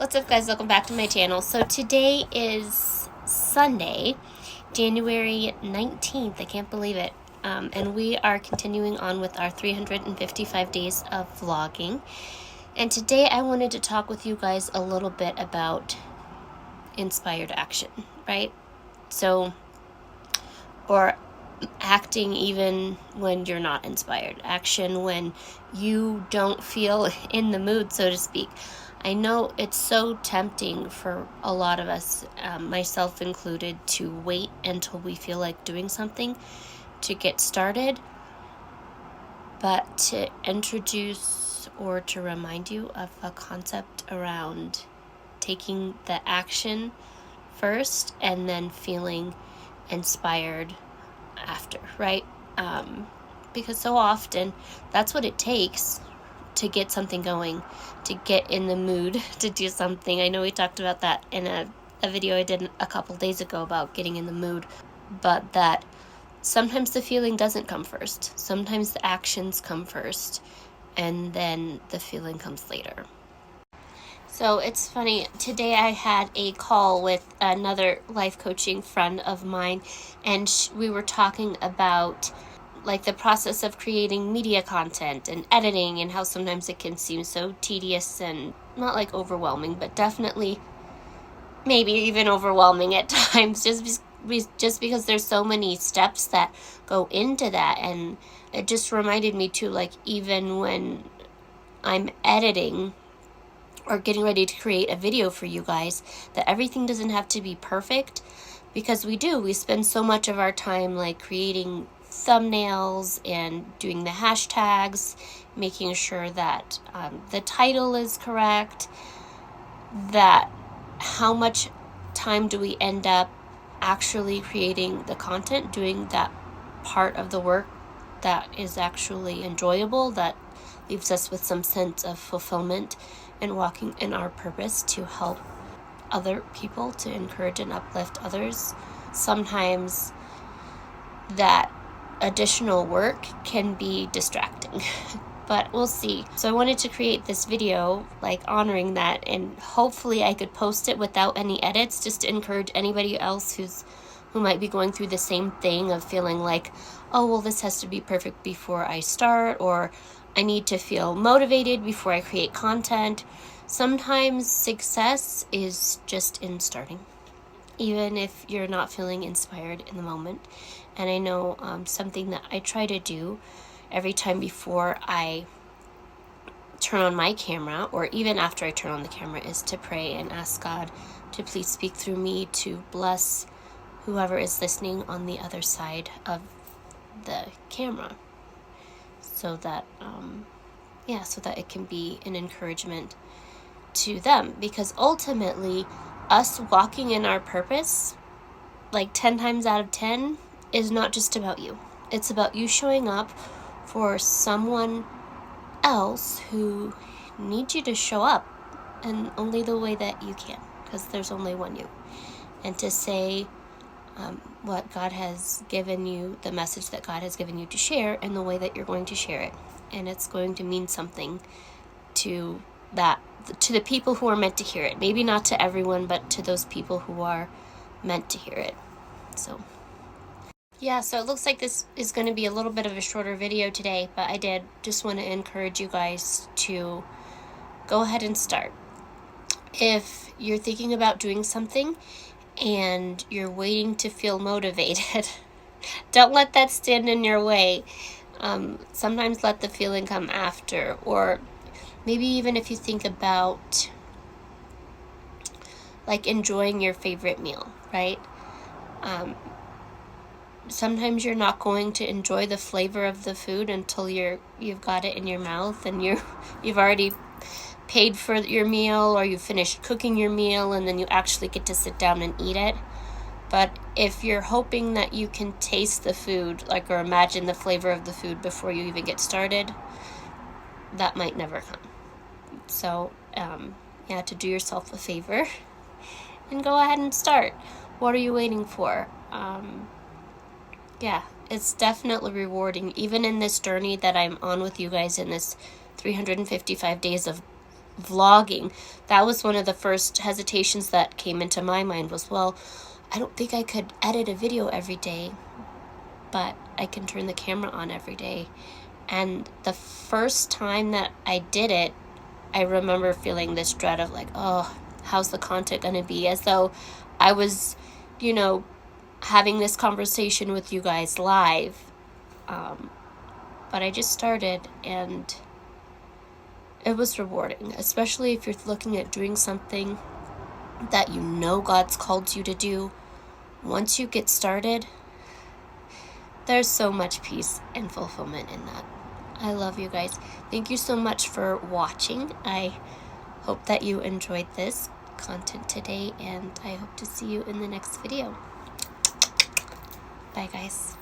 What's up, guys? Welcome back to my channel. So today is Sunday, January 19th. I can't believe it. And we are continuing on with our 355 days of vlogging. And today I wanted to talk with you guys a little bit about inspired action, right? So, or acting even when you're not inspired. Action when you don't feel in the mood, so to speak. I know it's so tempting for a lot of us, myself included, to wait until we feel like doing something to get started. But to introduce or to remind you of a concept around taking the action first and then feeling inspired after, right? Because so often that's what it takes to get something going, to get in the mood to do something. I know we talked about that in a video I did a couple days ago about getting in the mood, but that sometimes the feeling doesn't come first. Sometimes the actions come first, and then the feeling comes later. So it's funny, today I had a call with another life coaching friend of mine, and we were talking about like the process of creating media content and editing, and how sometimes it can seem so tedious and not like overwhelming, but definitely maybe even overwhelming at times, just because there's so many steps that go into that. And it just reminded me too, like even when I'm editing or getting ready to create a video for you guys, that everything doesn't have to be perfect, because we spend so much of our time like creating thumbnails and doing the hashtags, making sure that the title is correct, that how much time do we end up actually creating the content, doing that part of the work that is actually enjoyable, that leaves us with some sense of fulfillment and walking in our purpose to help other people, to encourage and uplift others. Sometimes that additional work can be distracting, but we'll see. So I wanted to create this video like honoring that, and hopefully I could post it without any edits, just to encourage anybody else who might be going through the same thing of feeling like, oh well, this has to be perfect before I start, or I need to feel motivated before I create content. Sometimes success is just in starting, even if you're not feeling inspired in the moment. And I know something that I try to do every time before I turn on my camera, or even after I turn on the camera, is to pray and ask God to please speak through me to bless whoever is listening on the other side of the camera, so that so that it can be an encouragement to them. Because ultimately, us walking in our purpose, like 10 times out of 10, is not just about you. It's about you showing up for someone else who needs you to show up in only the way that you can, because there's only one you. And to say what God has given you, the message that God has given you to share, in the way that you're going to share it. And it's going to mean something to the people who are meant to hear it. Maybe not to everyone, but to those people who are meant to hear it. So yeah, so it looks like this is going to be a little bit of a shorter video today, but I did just want to encourage you guys to go ahead and start. If you're thinking about doing something and you're waiting to feel motivated, don't let that stand in your way. Sometimes let the feeling come after. Or maybe even if you think about like enjoying your favorite meal, right? Sometimes you're not going to enjoy the flavor of the food until you've got it in your mouth, and you've already paid for your meal, or you've finished cooking your meal, and then you actually get to sit down and eat it. But if you're hoping that you can taste the food, like, or imagine the flavor of the food before you even get started, that might never come. So to do yourself a favor and go ahead and start. What are you waiting for? It's definitely rewarding, even in this journey that I'm on with you guys in this 355 days of vlogging, that was one of the first hesitations that came into my mind was, well, I don't think I could edit a video every day, but I can turn the camera on every day. And the first time that I did it, I remember feeling this dread of like, oh, how's the content going to be? As though I was, you know, having this conversation with you guys live. But I just started, and it was rewarding, especially if you're looking at doing something that you know God's called you to do. Once you get started, there's so much peace and fulfillment in that. I love you guys. Thank you so much for watching. I hope that you enjoyed this content today, and I hope to see you in the next video. Bye, guys.